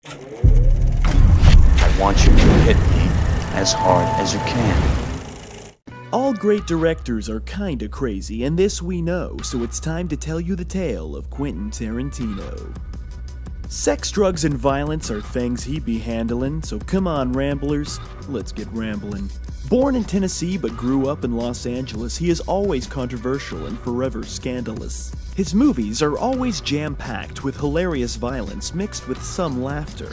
I want you to hit me as hard as you can. All great directors are kinda crazy, and this we know, so it's time to tell you the tale of Quentin Tarantino. Sex, drugs, and violence are things he be handlin', so come on, ramblers, let's get ramblin'. Born in Tennessee but grew up in Los Angeles, he is always controversial and forever scandalous. His movies are always jam-packed with hilarious violence mixed with some laughter.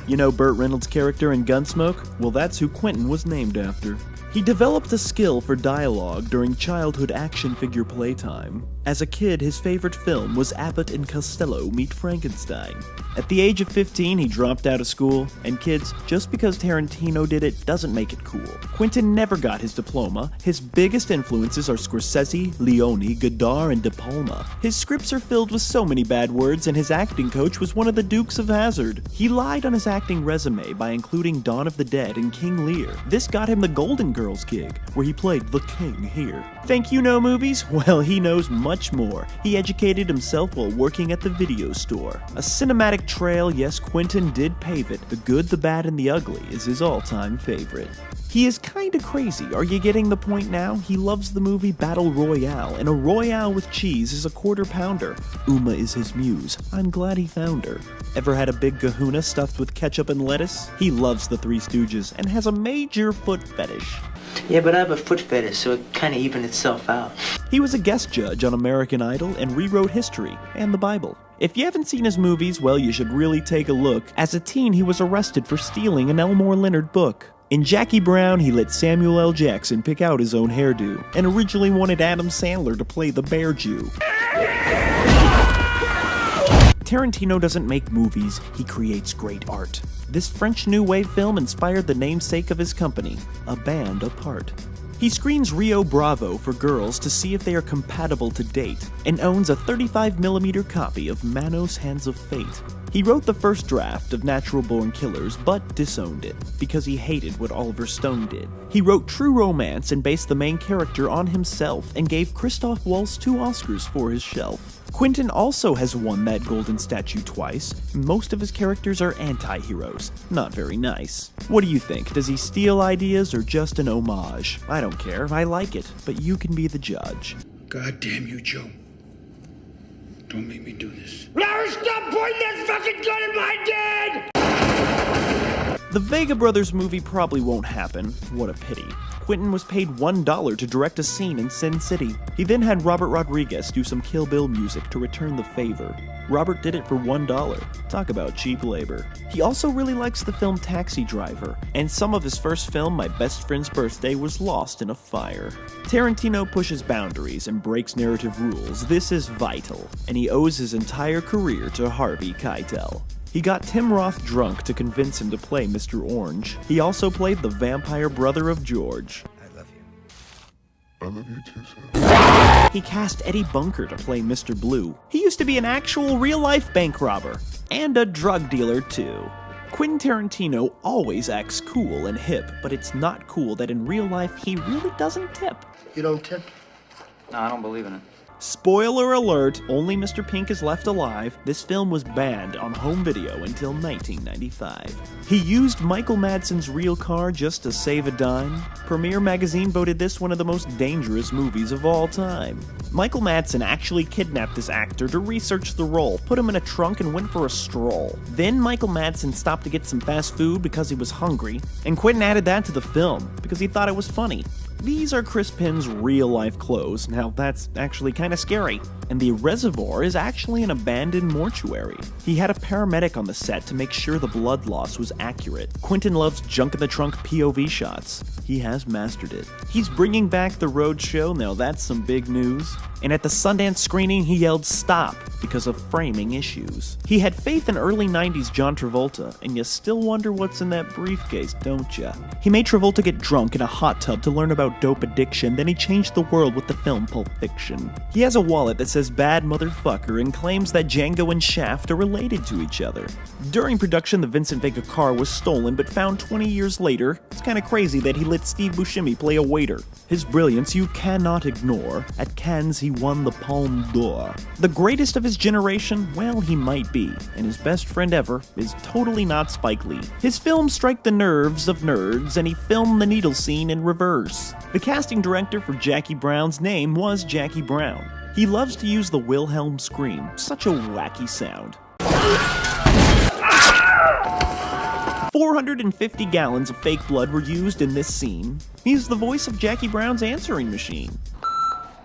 You know Burt Reynolds' character in Gunsmoke? Well, that's who Quentin was named after. He developed a skill for dialogue during childhood action figure playtime. As a kid, his favorite film was Abbott and Costello Meet Frankenstein. At the age of 15, he dropped out of school, and kids, just because Tarantino did it doesn't make it cool. Quentin never got his diploma. His biggest influences are Scorsese, Leone, Godard, and De Palma. His scripts are filled with so many bad words, and his acting coach was one of the Dukes of Hazzard. He lied on his acting resume by including Dawn of the Dead and King Lear. This got him the Golden Girls gig, where he played the king here. Think you know movies? Well, he knows much more. He educated himself while working at the video store. A cinematic trail, yes, Quentin did pave it. The Good, the Bad, and the Ugly is his all-time favorite. He is kinda crazy, are you getting the point now? He loves the movie Battle Royale, and a Royale with cheese is a quarter pounder. Uma is his muse. I'm glad he found her. Ever had a big kahuna stuffed with ketchup and lettuce? He loves the Three Stooges and has a major foot fetish. Yeah, but I have a foot fetish, so it kinda evened itself out. He was a guest judge on American Idol and rewrote history and the Bible. If you haven't seen his movies, well, you should really take a look. As a teen, he was arrested for stealing an Elmore Leonard book. In Jackie Brown, he let Samuel L. Jackson pick out his own hairdo, and originally wanted Adam Sandler to play the Bear Jew. Tarantino doesn't make movies, he creates great art. This French New Wave film inspired the namesake of his company, A Band Apart. He screens Rio Bravo for girls to see if they are compatible to date, and owns a 35mm copy of Manos Hands of Fate. He wrote the first draft of Natural Born Killers, but disowned it, because he hated what Oliver Stone did. He wrote True Romance and based the main character on himself, and gave Christoph Waltz 2 Oscars for his shelf. Quentin also has won that golden statue twice. Most of his characters are anti-heroes. Not very nice. What do you think? Does he steal ideas or just an homage? I don't care, I like it, but you can be the judge. God damn you, Joe. Don't make me do this. Larry, stop pointing that fucking gun at my dad! The Vega Brothers movie probably won't happen. What a pity. Quentin was paid $1 to direct a scene in Sin City. He then had Robert Rodriguez do some Kill Bill music to return the favor. Robert did it for $1. Talk about cheap labor. He also really likes the film Taxi Driver, and some of his first film, My Best Friend's Birthday, was lost in a fire. Tarantino pushes boundaries and breaks narrative rules. This is vital, and he owes his entire career to Harvey Keitel. He got Tim Roth drunk to convince him to play Mr. Orange. He also played the vampire brother of George. I love you. I love you too, sir. He cast Eddie Bunker to play Mr. Blue. He used to be an actual real-life bank robber. And a drug dealer, too. Quentin Tarantino always acts cool and hip, but it's not cool that in real life he really doesn't tip. You don't tip? No, I don't believe in it. Spoiler alert, only Mr. Pink is left alive. This film was banned on home video until 1995. He used Michael Madsen's real car just to save a dime. Premiere Magazine voted this one of the most dangerous movies of all time. Michael Madsen actually kidnapped this actor to research the role, put him in a trunk, and went for a stroll. Then Michael Madsen stopped to get some fast food because he was hungry, and Quentin added that to the film because he thought it was funny. These are Chris Penn's real-life clothes. Now that's actually kinda scary. And the reservoir is actually an abandoned mortuary. He had a paramedic on the set to make sure the blood loss was accurate. Quentin loves junk-in-the-trunk POV shots. He has mastered it. He's bringing back the road show, now that's some big news. And at the Sundance screening, he yelled "stop" because of framing issues. He had faith in early 90s John Travolta, and you still wonder what's in that briefcase, don't ya? He made Travolta get drunk in a hot tub to learn about dope addiction, then he changed the world with the film Pulp Fiction. He has a wallet that says "bad motherfucker" and claims that Django and Shaft are related to each other. During production, the Vincent Vega car was stolen but found 20 years later. It's kinda crazy that he let Steve Buscemi play a waiter. His brilliance you cannot ignore. At Cannes, he won the Palme d'Or. The greatest of his generation? Well, he might be, and his best friend ever is totally not Spike Lee. His films strike the nerves of nerds, and he filmed the needle scene in reverse. The casting director for Jackie Brown's name was Jackie Brown. He loves to use the Wilhelm scream, such a wacky sound. 450 gallons of fake blood were used in this scene. He's the voice of Jackie Brown's answering machine.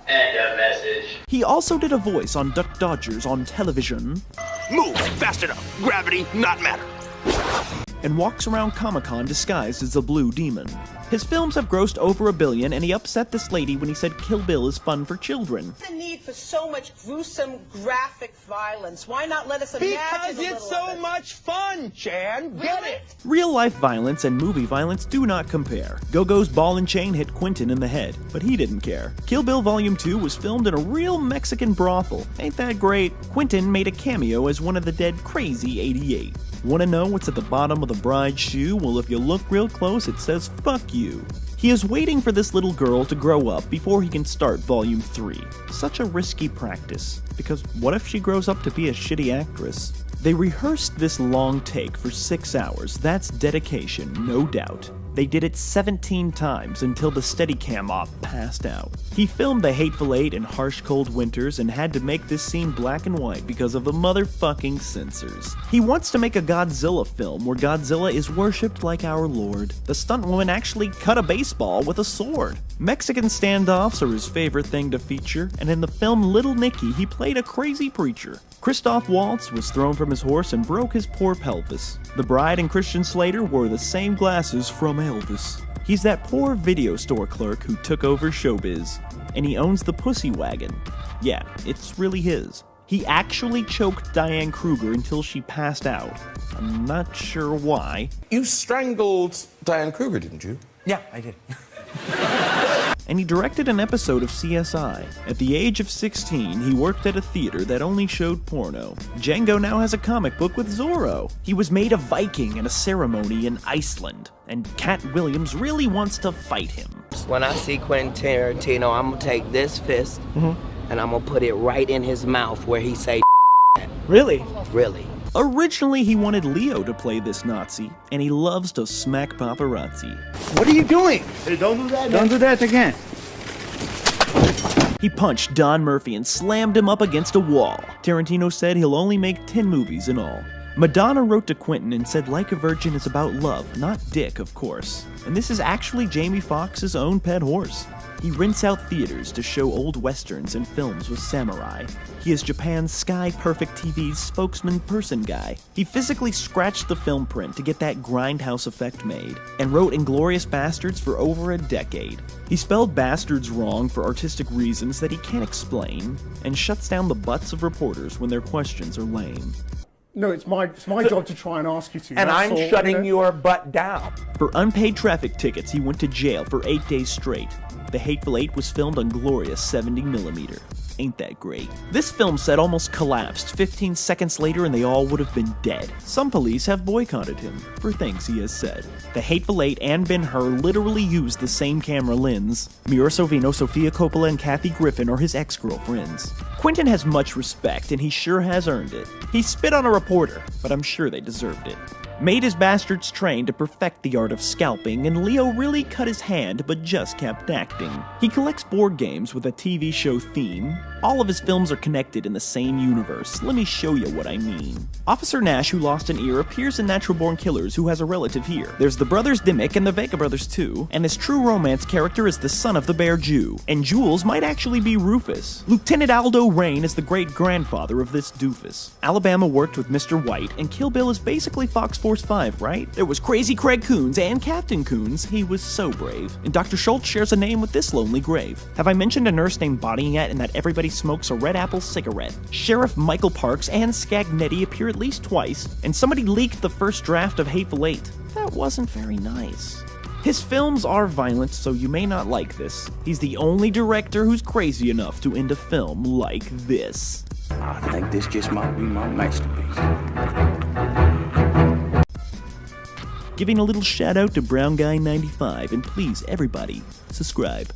End of message. He also did a voice on Duck Dodgers on television. Move fast enough. Gravity, not matter. And walks around Comic-Con disguised as a blue demon. His films have grossed over $1 billion, and he upset this lady when he said Kill Bill is fun for children. The need for so much gruesome, graphic violence. Why not let us imagine Because it's so much fun, Jan. Get it? Real-life violence and movie violence do not compare. Go-Go's ball and chain hit Quentin in the head, but he didn't care. Kill Bill Volume 2 was filmed in a real Mexican brothel. Ain't that great? Quentin made a cameo as one of the dead Crazy 88. Want to know what's at the bottom of the bride's shoe? Well, if you look real close, it says, "Fuck you." He is waiting for this little girl to grow up before he can start Volume 3. Such a risky practice, because what if she grows up to be a shitty actress? They rehearsed this long take for 6 hours. That's dedication, no doubt. They did it 17 times until the Steadicam op passed out. He filmed The Hateful Eight in harsh cold winters and had to make this scene black and white because of the motherfucking censors. He wants to make a Godzilla film where Godzilla is worshipped like our lord. The stuntwoman actually cut a baseball with a sword. Mexican standoffs are his favorite thing to feature, and in the film Little Nicky, he played a crazy preacher. Christoph Waltz was thrown from his horse and broke his poor pelvis. The bride and Christian Slater wore the same glasses from Elvis. He's that poor video store clerk who took over showbiz. And he owns the Pussy Wagon. Yeah, it's really his. He actually choked Diane Kruger until she passed out. I'm not sure why. You strangled Diane Kruger, didn't you? Yeah, I did. And he directed an episode of CSI. At the age of 16, he worked at a theater that only showed porno. Django now has a comic book with Zorro. He was made a Viking at a ceremony in Iceland, and Cat Williams really wants to fight him. When I see Quentin Tarantino, I'm gonna take this fist and I'm gonna put it right in his mouth where he say Really? really. Originally, he wanted Leo to play this Nazi, and he loves to smack paparazzi. What are you doing? Hey, don't do that. Don't do that again. He punched Don Murphy and slammed him up against a wall. Tarantino said he'll only make 10 movies in all. Madonna wrote to Quentin and said Like a Virgin is about love, not dick, of course. And this is actually Jamie Foxx's own pet horse. He rents out theaters to show old westerns and films with samurai. He is Japan's Sky Perfect TV's spokesman person guy. He physically scratched the film print to get that grindhouse effect made, and wrote Inglourious Bastards for over a decade. He spelled bastards wrong for artistic reasons that he can't explain, and shuts down the butts of reporters when their questions are lame. No, it's my job to try and ask you to. And I'm all, shutting your butt down. For unpaid traffic tickets, he went to jail for 8 days straight. The Hateful Eight was filmed on glorious 70mm. Ain't that great? This film set almost collapsed 15 seconds later and they all would have been dead. Some police have boycotted him for things he has said. The Hateful Eight and Ben-Hur literally used the same camera lens. Mira Sorvino, Sofia Coppola, and Kathy Griffin are his ex-girlfriends. Quentin has much respect and he sure has earned it. He spit on a reporter, but I'm sure they deserved it. Made his bastards train to perfect the art of scalping, and Leo really cut his hand but just kept acting. He collects board games with a TV show theme. All of his films are connected in the same universe. Let me show you what I mean. Officer Nash, who lost an ear, appears in Natural Born Killers, who has a relative here. There's the brothers Dimmick and the Vega brothers too, and this true romance character is the son of the Bear Jew. And Jules might actually be Rufus. Lieutenant Aldo Rain is the great-grandfather of this doofus. Alabama worked with Mr. White, and Kill Bill is basically Fox Force 5, right? There was Crazy Craig Coons and Captain Coons. He was so brave. And Dr. Schultz shares a name with this lonely grave. Have I mentioned a nurse named Bonnie yet, and that everybody smokes a red apple cigarette? Sheriff Michael Parks and Scagnetti appear at least twice, and somebody leaked the first draft of Hateful Eight. That wasn't very nice. His films are violent, so you may not like this. He's the only director who's crazy enough to end a film like this. I think this just might be my masterpiece. Giving a little shout out to Brown Guy 95, and please, everybody, subscribe.